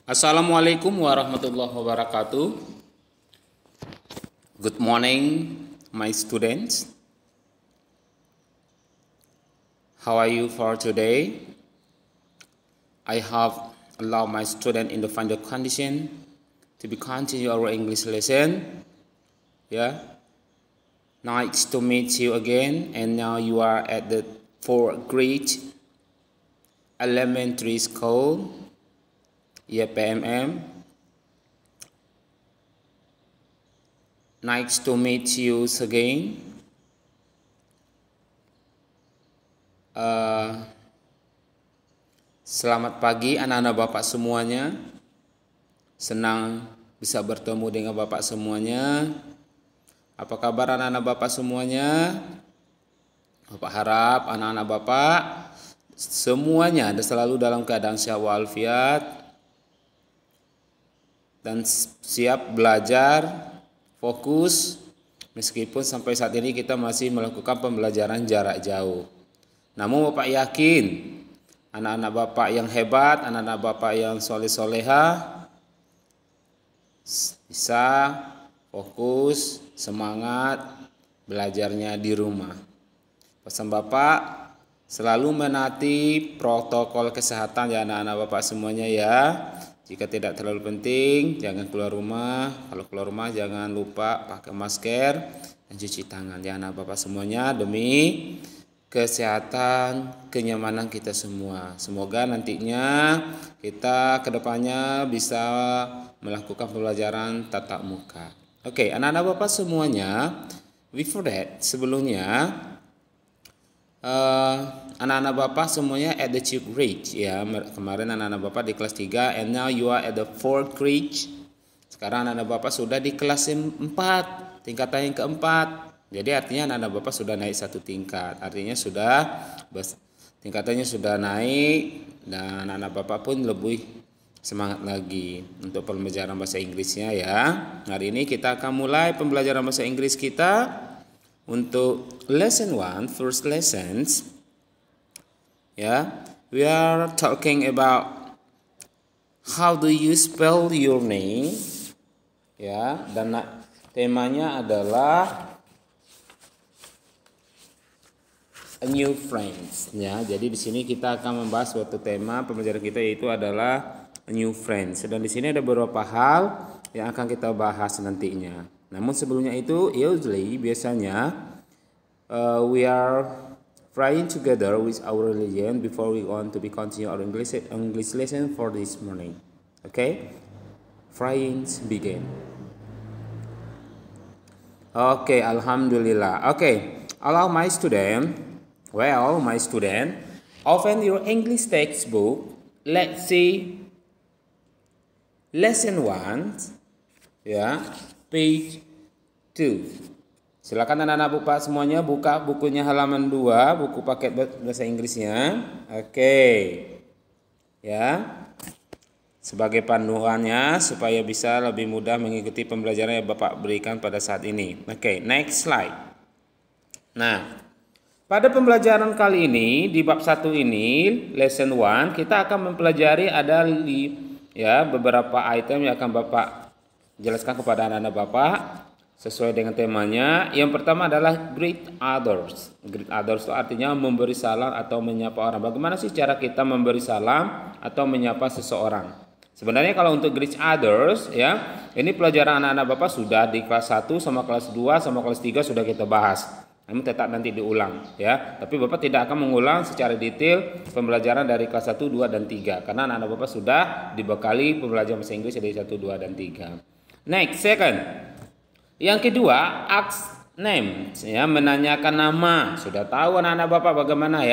Assalamualaikum warahmatullahi wabarakatuh. Good morning, my students. How are you for today? I have allowed my student in the final condition to be continue our English lesson. Yeah. Nice to meet you again. And now you are at the 4th grade elementary school. PMM. Nice to meet you again. Selamat pagi anak-anak Bapak semuanya. Senang bisa bertemu dengan Bapak semuanya. Apa kabar anak-anak Bapak semuanya? Bapak harap anak-anak Bapak semuanya ada selalu dalam keadaan sehat walafiat dan siap belajar, fokus, meskipun sampai saat ini kita masih melakukan pembelajaran jarak jauh. Namun Bapak yakin, anak-anak Bapak yang hebat, anak-anak Bapak yang soleh-soleha, bisa fokus, semangat, belajarnya di rumah. Pesan Bapak, selalu menaati protokol kesehatan ya anak-anak Bapak semuanya ya. Jika tidak terlalu penting, jangan keluar rumah. Kalau keluar rumah jangan lupa pakai masker dan cuci tangan ya anak Bapak semuanya demi kesehatan, kenyamanan kita semua. Semoga nantinya kita kedepannya bisa melakukan pembelajaran tatap muka. Oke, anak-anak Bapak semuanya, before that, sebelumnya anak-anak Bapak semuanya at the 2nd grade ya. Kemarin anak-anak Bapak di kelas 3 and now you are at the 4th grade. Sekarang anak-anak Bapak sudah di kelas 4, tingkatan yang keempat. Jadi artinya anak-anak Bapak sudah naik satu tingkat. Artinya sudah tingkatannya sudah naik dan anak-anak Bapak pun lebih semangat lagi untuk pembelajaran bahasa Inggrisnya ya. Hari ini kita akan mulai pembelajaran bahasa Inggris kita. Untuk lesson 1, first lessons, we are talking about how do you spell your name, dan temanya adalah a new friends, Jadi di sini kita akan membahas suatu tema pembelajaran kita yaitu adalah a new friends. Dan di sini ada beberapa hal yang akan kita bahas nantinya. Namun sebelumnya itu, biasanya we are praying together with our religion before we want to be continue our English lesson for this morning. Okay, praying begin. Okay, Alhamdulillah. Okay, allow my student. Well, my student, open your English textbook. Let's see lesson 1. Page 2. Silakan anak-anak Bapak semuanya buka bukunya halaman 2, buku paket bahasa Inggrisnya. Oke. Sebagai panduannya supaya bisa lebih mudah mengikuti pembelajaran yang Bapak berikan pada saat ini. Oke, next slide. Nah, pada pembelajaran kali ini di bab 1 ini, lesson 1, kita akan mempelajari ada beberapa item yang akan Bapak jelaskan kepada anak-anak Bapak sesuai dengan temanya. Yang pertama adalah greet others. Greet others itu artinya memberi salam atau menyapa orang. Bagaimana sih cara kita memberi salam atau menyapa seseorang? Sebenarnya kalau untuk greet others ini pelajaran anak-anak Bapak sudah di kelas 1 sama kelas 2 sama kelas 3 sudah kita bahas. Namun tetap nanti diulang Tapi Bapak tidak akan mengulang secara detail pembelajaran dari kelas 1, 2 dan 3 karena anak-anak Bapak sudah dibekali pembelajaran bahasa Inggris dari 1, 2 dan 3. Next, second. Yang kedua, ask name, menanyakan nama. Sudah tahu anak-anak Bapak bagaimana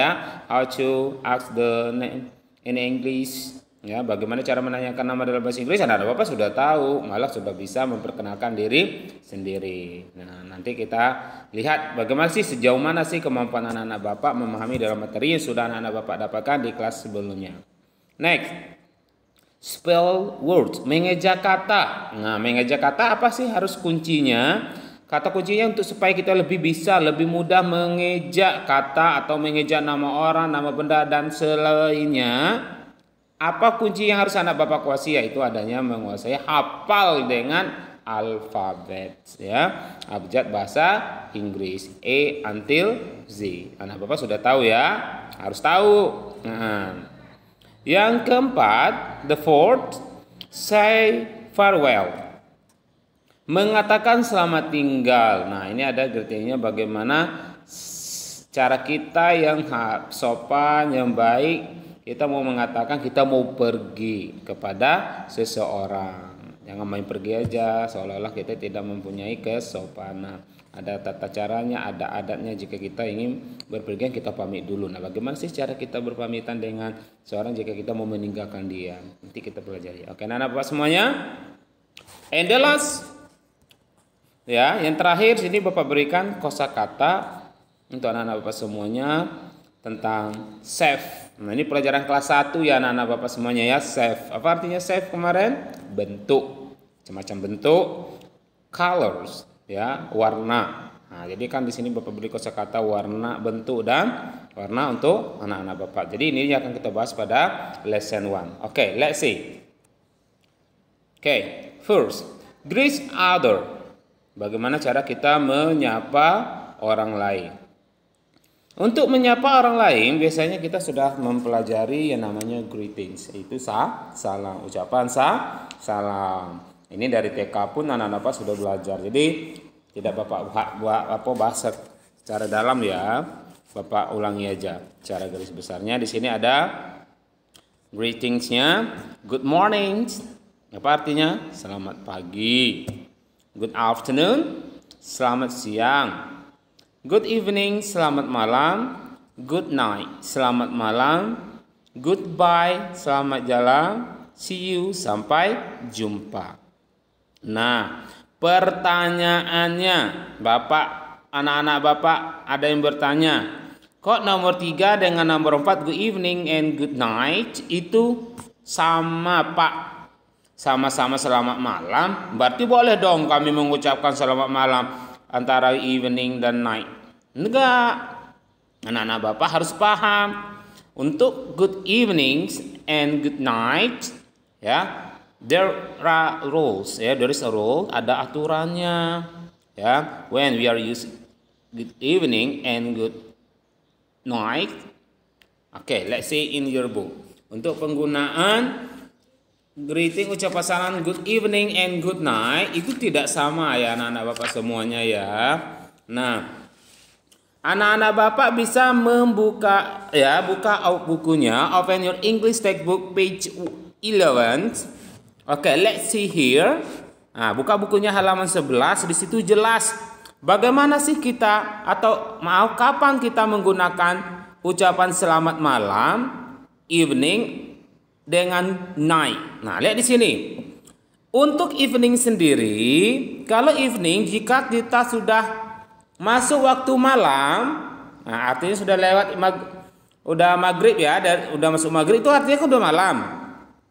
how to ask the name in English. Bagaimana cara menanyakan nama dalam bahasa Inggris? Anak-anak Bapak sudah tahu, malah sudah bisa memperkenalkan diri sendiri. Nah, nanti kita lihat bagaimana sih sejauh mana sih kemampuan anak-anak Bapak memahami dalam materi yang sudah anak-anak Bapak dapatkan di kelas sebelumnya. Next. Spell words, mengeja kata. Nah, mengeja kata apa sih harus kuncinya? Kata kuncinya untuk supaya kita lebih mudah mengeja kata atau mengeja nama orang, nama benda dan selainnya Apa kunci yang harus anak bapak kuasai? Yaitu adanya menguasai hafal dengan alfabet, ya, abjad bahasa Inggris A until Z. Anak bapak sudah tahu ya, harus tahu. Nah, yang keempat, the fourth, say farewell, mengatakan selamat tinggal. Nah, ini ada kriterianya bagaimana cara kita yang sopan, yang baik. Kita mau mengatakan kita mau pergi kepada seseorang. Jangan main pergi aja seolah-olah kita tidak mempunyai kesopanan. Ada tata caranya, ada adatnya. Jika kita ingin berpergian, kita pamit dulu. Nah, bagaimana sih cara kita berpamitan dengan seorang jika kita mau meninggalkan dia? Nanti kita pelajari. Oke, anak bapak semuanya. And the last, ya, yang terakhir sini bapak berikan kosakata untuk anak-anak bapak semuanya tentang safe. Nah, ini pelajaran kelas 1 ya anak-anak bapak semuanya ya, safe. Apa artinya safe kemarin? Bentuk, macam bentuk, colors, ya, warna. Nah, jadi kan di sini bapak beri kosakata warna, bentuk dan warna untuk anak-anak bapak. Jadi ini akan kita bahas pada lesson 1. Oke, let's see. Oke, first, greet other. Bagaimana cara kita menyapa orang lain? Untuk menyapa orang lain biasanya kita sudah mempelajari yang namanya greetings, yaitu salam, ucapan salam. Ini dari TK pun anak-anak bapak sudah belajar. Jadi tidak bapak bahas secara dalam ya. Bapak ulangi aja cara garis besarnya. Di sini ada greetingsnya. Good morning. Apa artinya? Selamat pagi. Good afternoon. Selamat siang. Good evening, selamat malam. Good night, selamat malam. Goodbye, selamat jalan. See you, sampai jumpa. Nah, pertanyaannya, bapak, anak-anak bapak ada yang bertanya, kok nomor 3 dengan nomor 4 good evening and good night itu sama pak? Sama-sama selamat malam, berarti boleh dong kami mengucapkan selamat malam antara evening dan night. Enggak. Anak-anak bapak harus paham. Untuk good evenings and good night, ya, there are rules, ya, there is a rule, ada aturannya, ya. When we are using good evening and good night, okay, let's say in your book. Untuk penggunaan greeting ucapan salam good evening and good night itu tidak sama ya anak-anak bapak semuanya ya. Nah, anak-anak bapak bisa membuka ya, buka bukunya, open your English textbook page 11. Oke, let's see here. Nah, buka bukunya halaman 11, di situ jelas bagaimana sih kita kapan kita menggunakan ucapan selamat malam, evening dengan night. Nah, lihat di sini. Untuk evening sendiri, kalau evening jika kita sudah masuk waktu malam, nah artinya sudah lewat udah maghrib ya, udah masuk maghrib itu artinya udah malam.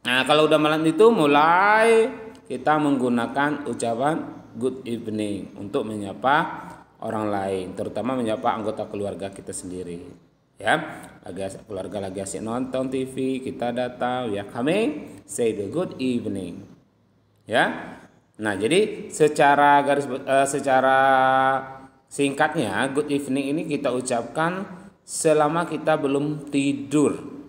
Nah, kalau udah malam itu mulai kita menggunakan ucapan good evening untuk menyapa orang lain, terutama menyapa anggota keluarga kita sendiri. Ya, keluarga lagi asik nonton TV, kita datang, ya kami say the good evening. Ya. Nah, jadi secara singkatnya good evening ini kita ucapkan selama kita belum tidur.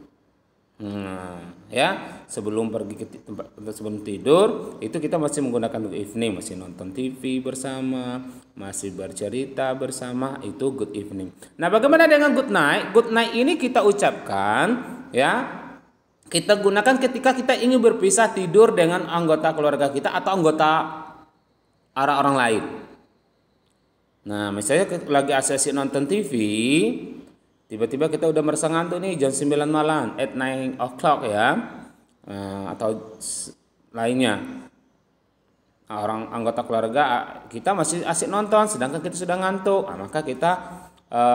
Ya, sebelum pergi ke tempat sebelum tidur itu kita masih menggunakan good evening, masih nonton TV bersama, masih bercerita bersama, itu good evening. Nah, bagaimana dengan good night? Good night ini kita ucapkan ya, kita gunakan ketika kita ingin berpisah tidur dengan anggota keluarga kita atau anggota orang lain. Nah, misalnya lagi asik nonton TV, tiba-tiba kita udah merasa ngantuk nih jam 9 malam, at 9 o'clock ya, atau lainnya. Orang anggota keluarga kita masih asik nonton, sedangkan kita sudah ngantuk. Nah, maka kita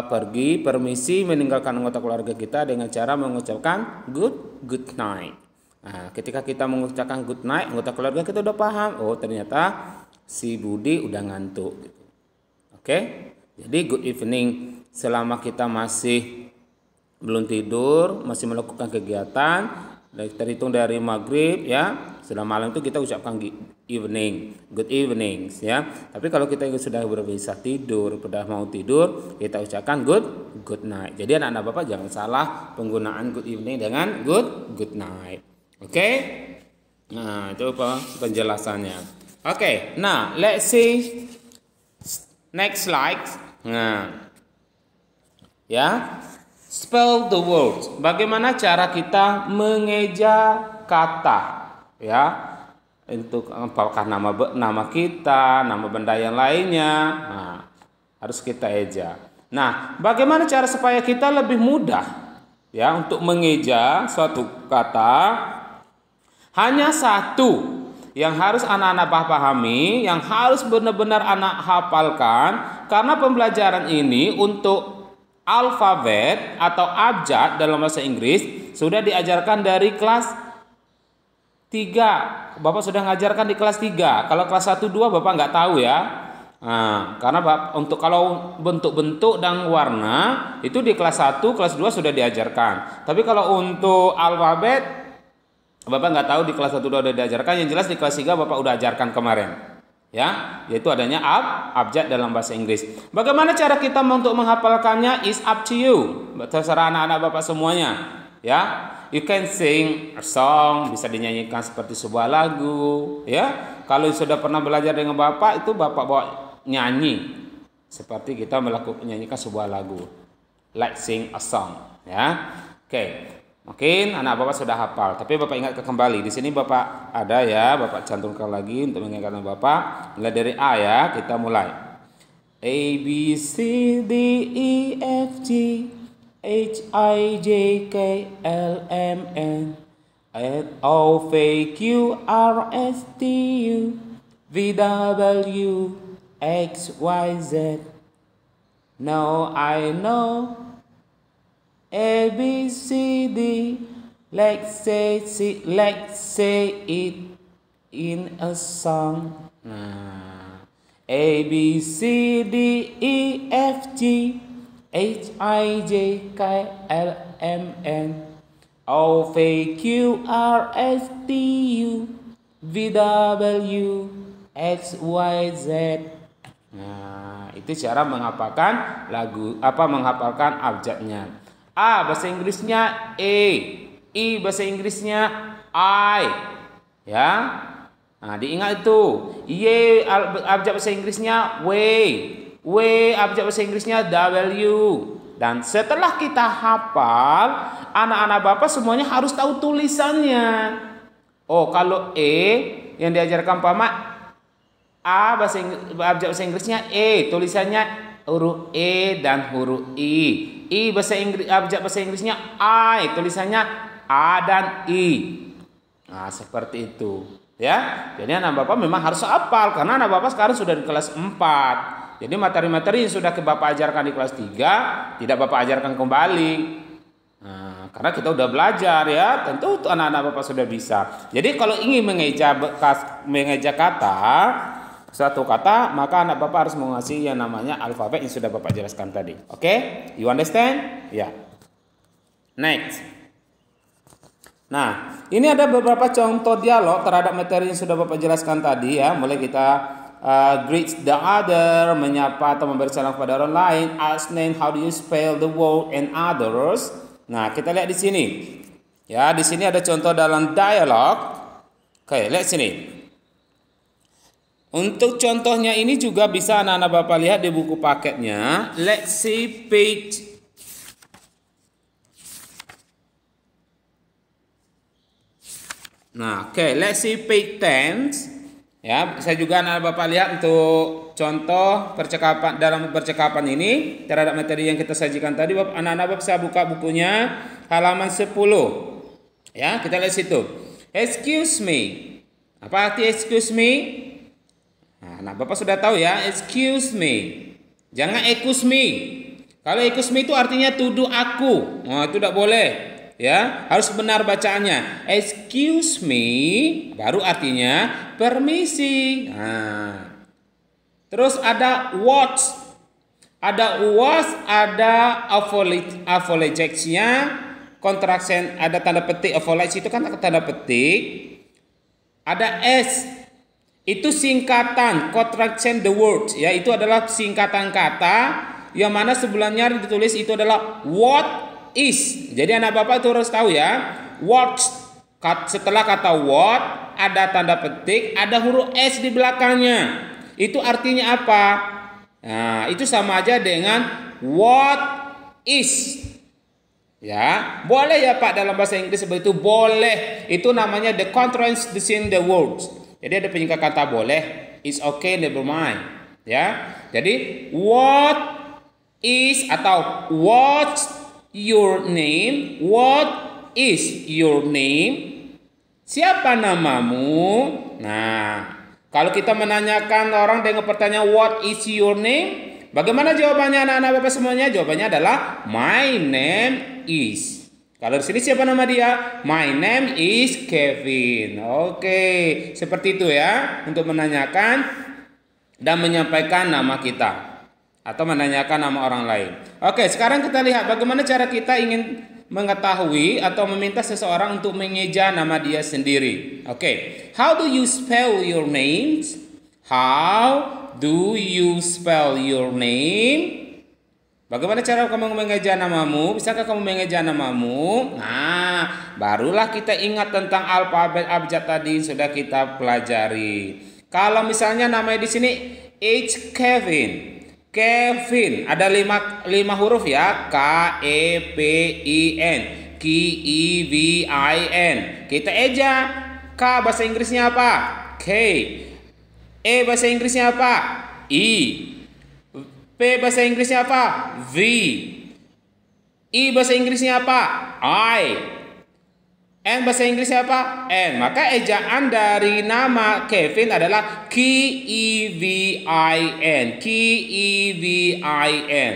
pergi permisi meninggalkan anggota keluarga kita dengan cara mengucapkan good night. Nah, ketika kita mengucapkan good night, anggota keluarga kita udah paham, oh ternyata si Budi udah ngantuk. Gitu. Oke, jadi good evening. Selama kita masih belum tidur, masih melakukan kegiatan, terhitung dari maghrib ya, sudah malam itu kita ucapkan evening, good evenings ya. Tapi kalau kita sudah bisa tidur, sudah mau tidur, kita ucapkan good night. Jadi anak-anak Bapak jangan salah penggunaan good evening dengan good night. Oke? Nah, itu penjelasannya. Oke, nah let's see next slide. Nah, ya. Spell the words. Bagaimana cara kita mengeja kata, ya? Untuk apakah nama kita, nama benda yang lainnya, nah, harus kita eja. Nah, bagaimana cara supaya kita lebih mudah, ya, untuk mengeja suatu kata? Hanya satu yang harus anak-anak pahami, yang harus benar-benar anak hafalkan, karena pembelajaran ini untuk alfabet atau abjad dalam bahasa Inggris sudah diajarkan dari kelas 3. Bapak sudah ngajarkan di kelas 3. Kalau kelas 1 2 Bapak nggak tahu ya. Nah, karena untuk kalau bentuk-bentuk dan warna itu di kelas 1, kelas 2 sudah diajarkan. Tapi kalau untuk alfabet Bapak nggak tahu di kelas 1 2 sudah diajarkan. Yang jelas di kelas 3 Bapak udah ajarkan kemarin. Ya, yaitu adanya abjad dalam bahasa Inggris. Bagaimana cara kita untuk menghafalkannya is up to you. Terserah anak-anak Bapak semuanya. Ya, you can sing a song, bisa dinyanyikan seperti sebuah lagu. Ya, kalau sudah pernah belajar dengan Bapak itu Bapak bawa nyanyi seperti kita menyanyikan sebuah lagu. Like sing a song. Ya, oke. Mungkin anak Bapak sudah hafal, tapi Bapak ingat kembali. Di sini Bapak ada ya, Bapak cantumkan lagi untuk mengingatkan Bapak. Mulai dari A ya, kita mulai. A B C D E F G H I J K L M N O P Q R S T U V W X Y Z. Now I know A B C D, let's say it in a song. Nah, A B C D E F G H I J K L M N O P Q R S T U V W X Y Z. Nah, itu cara menghafalkan menghafalkan abjadnya. A bahasa Inggrisnya I bahasa Inggrisnya I, ya. Nah, diingat itu. Y abjad bahasa Inggrisnya W abjad bahasa Inggrisnya W. Dan setelah kita hafal, anak-anak Bapak semuanya harus tahu tulisannya. Oh, kalau yang diajarkan Pak Mak, abjad bahasa Inggrisnya tulisannya huruf E dan huruf I. Bahasa Inggris abjad bahasa Inggrisnya I, tulisannya A dan I. Nah, seperti itu, ya. Jadi anak Bapak memang harus hafal karena anak Bapak sekarang sudah di kelas 4. Jadi materi-materi yang sudah Bapak ajarkan di kelas 3 tidak Bapak ajarkan kembali. Nah, karena kita udah belajar ya, tentu anak-anak Bapak sudah bisa. Jadi kalau ingin mengeja kata satu kata, maka anak Bapak harus menguasai yang namanya alfabet yang sudah Bapak jelaskan tadi. Oke? You understand? Ya. Next. Nah, ini ada beberapa contoh dialog terhadap materi yang sudah Bapak jelaskan tadi ya. Mulai kita greet the other, menyapa atau memberi salam kepada orang lain, ask name, how do you spell the word and others. Nah, kita lihat di sini. Ya, di sini ada contoh dalam dialog. Oke, lihat sini. Untuk contohnya ini juga bisa anak-anak Bapak lihat di buku paketnya. Let's see page. Nah, oke, let's see page 10. Ya, saya juga anak Bapak lihat untuk contoh percakapan dalam percakapan ini terhadap materi yang kita sajikan tadi. Anak-anak Bapak saya buka bukunya halaman 10. Ya, kita lihat situ. Excuse me. Apa arti excuse me? Nah, Bapak sudah tahu ya, excuse me. Jangan accuse me. Kalau accuse me itu artinya tuduh aku. Nah, itu tidak boleh. Ya, harus benar bacaannya. Excuse me baru artinya permisi. Nah. Terus ada what. Ada was, ada apologetic-nya, contraction, ada tanda petik, acknowledge itu kan tanda petik, ada S. Itu singkatan, contraction the word, ya, itu adalah singkatan kata yang mana sebelumnya ditulis itu adalah what is. Jadi anak bapak itu harus tahu ya, what, setelah kata what ada tanda petik, ada huruf S di belakangnya. Itu artinya apa? Nah, itu sama aja dengan what is. Ya, boleh ya Pak dalam bahasa Inggris seperti itu, boleh. Itu namanya the contraction the words. Jadi ada penyingkat kata boleh, it's okay, never mind. Ya. Jadi what is atau what's your name? What is your name? Siapa namamu? Nah, kalau kita menanyakan orang dengan pertanyaan what is your name? Bagaimana jawabannya anak-anak Bapak semuanya? Jawabannya adalah my name is. Kalau di sini siapa nama dia? My name is Kevin. Oke, seperti itu ya untuk menanyakan dan menyampaikan nama kita atau menanyakan nama orang lain. Oke, sekarang kita lihat bagaimana cara kita ingin mengetahui atau meminta seseorang untuk mengeja nama dia sendiri. Oke, how do you spell your names? How do you spell your name? Bagaimana cara kamu mengeja namamu? Bisakah kamu mengeja namamu? Nah, barulah kita ingat tentang alfabet abjad tadi sudah kita pelajari. Kalau misalnya namanya di sini H Kevin. Kevin ada lima huruf ya, K E P I N, K I V I N. Kita eja. K bahasa Inggrisnya apa? K. E bahasa Inggrisnya apa? I. P bahasa Inggrisnya apa? V. I bahasa Inggrisnya apa? I. N bahasa Inggrisnya apa? N. Maka ejaan dari nama Kevin adalah K E V I N. K E V I N.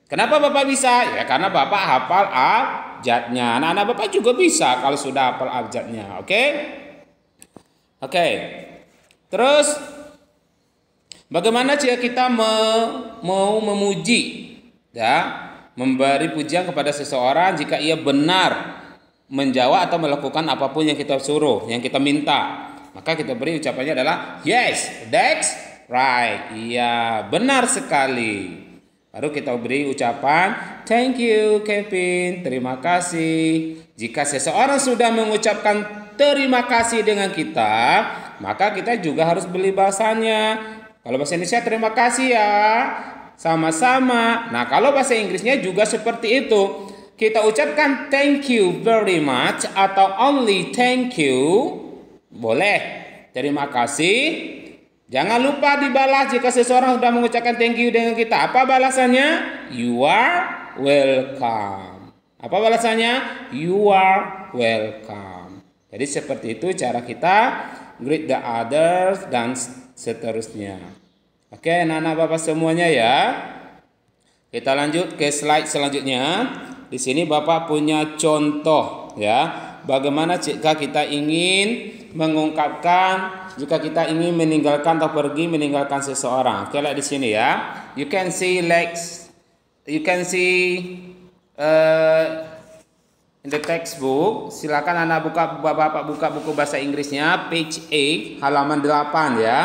Kenapa Bapak bisa? Ya karena Bapak hafal abjadnya. Anak-anak Bapak juga bisa kalau sudah hafal abjadnya. Oke? Oke. Terus bagaimana jika kita mau memuji, ya, memberi pujian kepada seseorang jika ia benar menjawab atau melakukan apapun yang kita suruh, yang kita minta, maka kita beri ucapannya adalah yes, that's right. Iya, benar sekali. Baru kita beri ucapan thank you Kevin, terima kasih. Jika seseorang sudah mengucapkan terima kasih dengan kita, maka kita juga harus beli bahasanya. Kalau bahasa Indonesia terima kasih ya, sama-sama. Nah kalau bahasa Inggrisnya juga seperti itu. Kita ucapkan thank you very much atau only thank you. Boleh. Terima kasih. Jangan lupa dibalas jika seseorang sudah mengucapkan thank you dengan kita. Apa balasannya? You are welcome. Apa balasannya? You are welcome. Jadi seperti itu cara kita greet the others dan seterusnya. Oke, anak-anak Bapak semuanya ya. Kita lanjut ke slide selanjutnya. Di sini Bapak punya contoh ya. Bagaimana jika kita ingin mengungkapkan, jika kita ingin meninggalkan atau pergi meninggalkan seseorang. Oke, lihat di sini ya. You can see legs. You can see in the textbook. Silakan anak Bapak buka buku bahasa Inggrisnya page 8 halaman 8 ya.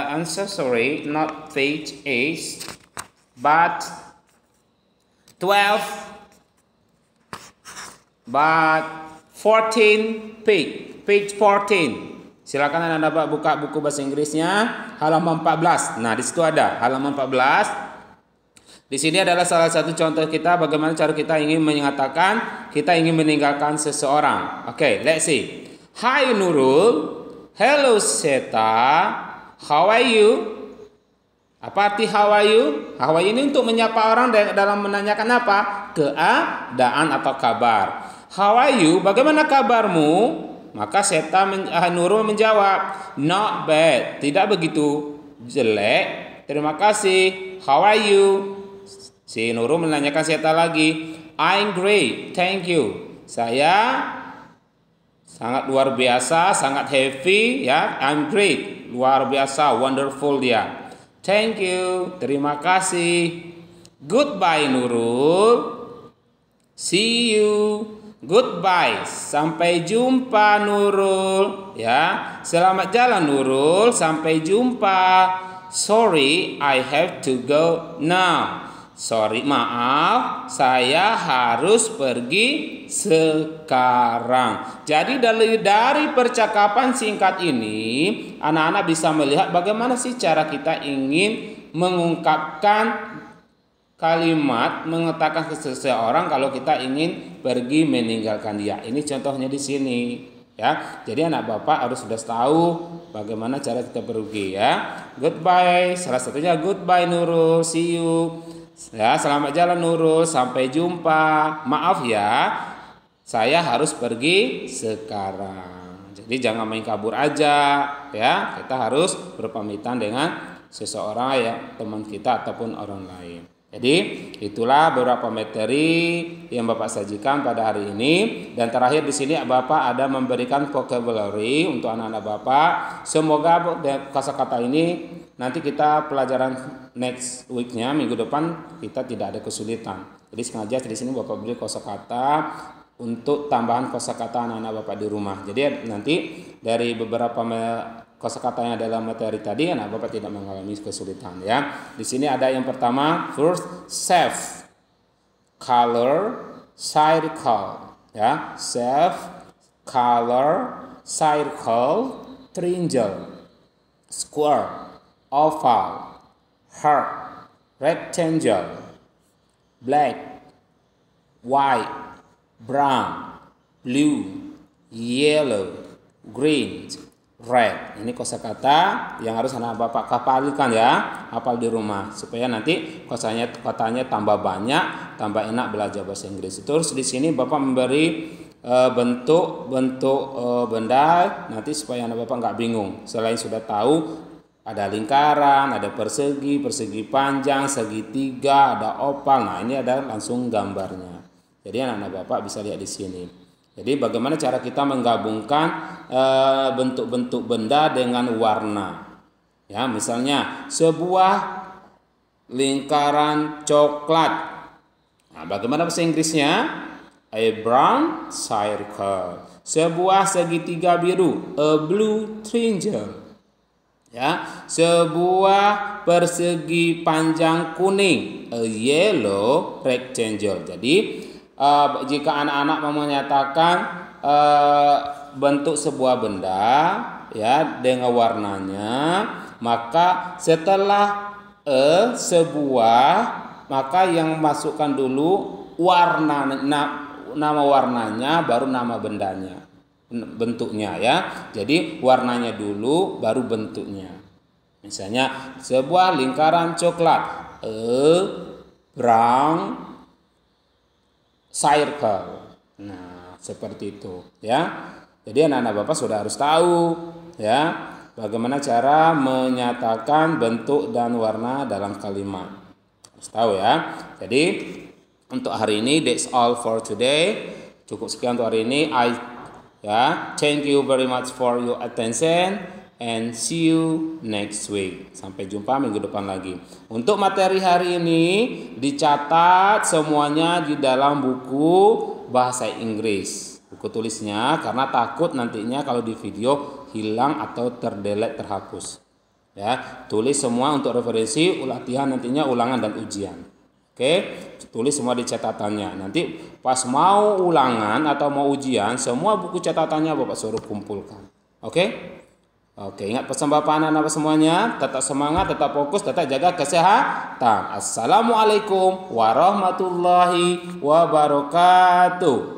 I'm so sorry, not page 8 but 12 but 14 page 14. Silakan anak-anak buka buku bahasa Inggrisnya halaman 14. Nah, di situ ada halaman 14. Di sini adalah salah satu contoh kita bagaimana cara kita ingin menyatakan kita ingin meninggalkan seseorang. Oke, let's see. Hi Nurul. Hello Seta. How are you? Apa arti how are you? How are you ini untuk menyapa orang dalam menanyakan apa? Keadaan atau kabar. How are you? Bagaimana kabarmu? Maka Seta Nurul menjawab, not bad. Tidak begitu jelek. Terima kasih. How are you? Si Nurul menanyakan Seta lagi, I'm great. Thank you. Saya sangat luar biasa, sangat happy ya. I'm great. Luar biasa, wonderful dia. Thank you. Terima kasih. Goodbye Nurul. See you. Goodbye. Sampai jumpa Nurul. Ya. Selamat jalan Nurul. Sampai jumpa. Sorry, I have to go now. Sorry, maaf, saya harus pergi sekarang. Jadi dari percakapan singkat ini, anak-anak bisa melihat bagaimana sih cara kita ingin mengungkapkan kalimat, mengatakan ke seseorang kalau kita ingin pergi meninggalkan dia. Ini contohnya di sini. Ya, jadi anak bapak harus sudah tahu bagaimana cara kita pergi ya. Goodbye, salah satunya goodbye Nurul, see you. Ya, selamat jalan Nurul, sampai jumpa. Maaf ya, saya harus pergi sekarang. Jadi jangan main kabur aja ya. Kita harus berpamitan dengan seseorang ya, teman kita ataupun orang lain. Jadi itulah beberapa materi yang Bapak sajikan pada hari ini, dan terakhir di sini Bapak ada memberikan vocabulary untuk anak-anak Bapak. Semoga kosakata ini nanti kita pelajaran next weeknya, minggu depan kita tidak ada kesulitan. Jadi sengaja di sini Bapak beri kosakata untuk tambahan kosakata anak-anak Bapak di rumah. Jadi nanti dari beberapa kosakatanya dalam materi tadi anak Bapak tidak mengalami kesulitan ya. Di sini ada yang pertama, first safe, color, circle ya. Safe, color, circle, triangle, square, oval, heart, rectangle, black, white, brown, blue, yellow, green, red. Ini kosakata yang harus anak Bapak hafalkan ya, hafal di rumah supaya nanti katanya tambah banyak, tambah enak belajar bahasa Inggris. Terus di sini Bapak memberi bentuk-bentuk benda nanti supaya anak Bapak nggak bingung. Selain sudah tahu ada lingkaran, ada persegi, persegi panjang, segitiga, ada oval. Nah, ini ada langsung gambarnya. Jadi anak-anak Bapak bisa lihat di sini. Jadi bagaimana cara kita menggabungkan bentuk-bentuk benda dengan warna. Ya, misalnya sebuah lingkaran coklat. Nah, bagaimana bahasa Inggrisnya? A brown circle. Sebuah segitiga biru, a blue triangle. Ya, sebuah persegi panjang kuning, a yellow rectangle. Jadi jika anak-anak mau menyatakan bentuk sebuah benda ya dengan warnanya, maka setelah sebuah, maka yang masukkan dulu warna, nama warnanya baru nama bendanya, bentuknya ya. Jadi warnanya dulu baru bentuknya. Misalnya sebuah lingkaran coklat, brown circle. Nah, seperti itu ya. Jadi anak-anak Bapak sudah harus tahu ya bagaimana cara menyatakan bentuk dan warna dalam kalimat. Harus tahu ya. Jadi untuk hari ini that's all for today. Cukup sekian untuk hari ini. Thank you very much for your attention and see you next week. Sampai jumpa minggu depan lagi. Untuk materi hari ini dicatat semuanya di dalam buku bahasa Inggris, buku tulisnya, karena takut nantinya kalau di video hilang atau terdelete, terhapus. Ya, tulis semua untuk referensi latihan nantinya, ulangan dan ujian. Oke, tulis semua di catatannya. Nanti pas mau ulangan atau mau ujian, semua buku catatannya Bapak suruh kumpulkan. Oke? Oke, ingat pesan Bapak anak-anak semuanya, tetap semangat, tetap fokus, tetap jaga kesehatan. Assalamualaikum warahmatullahi wabarakatuh.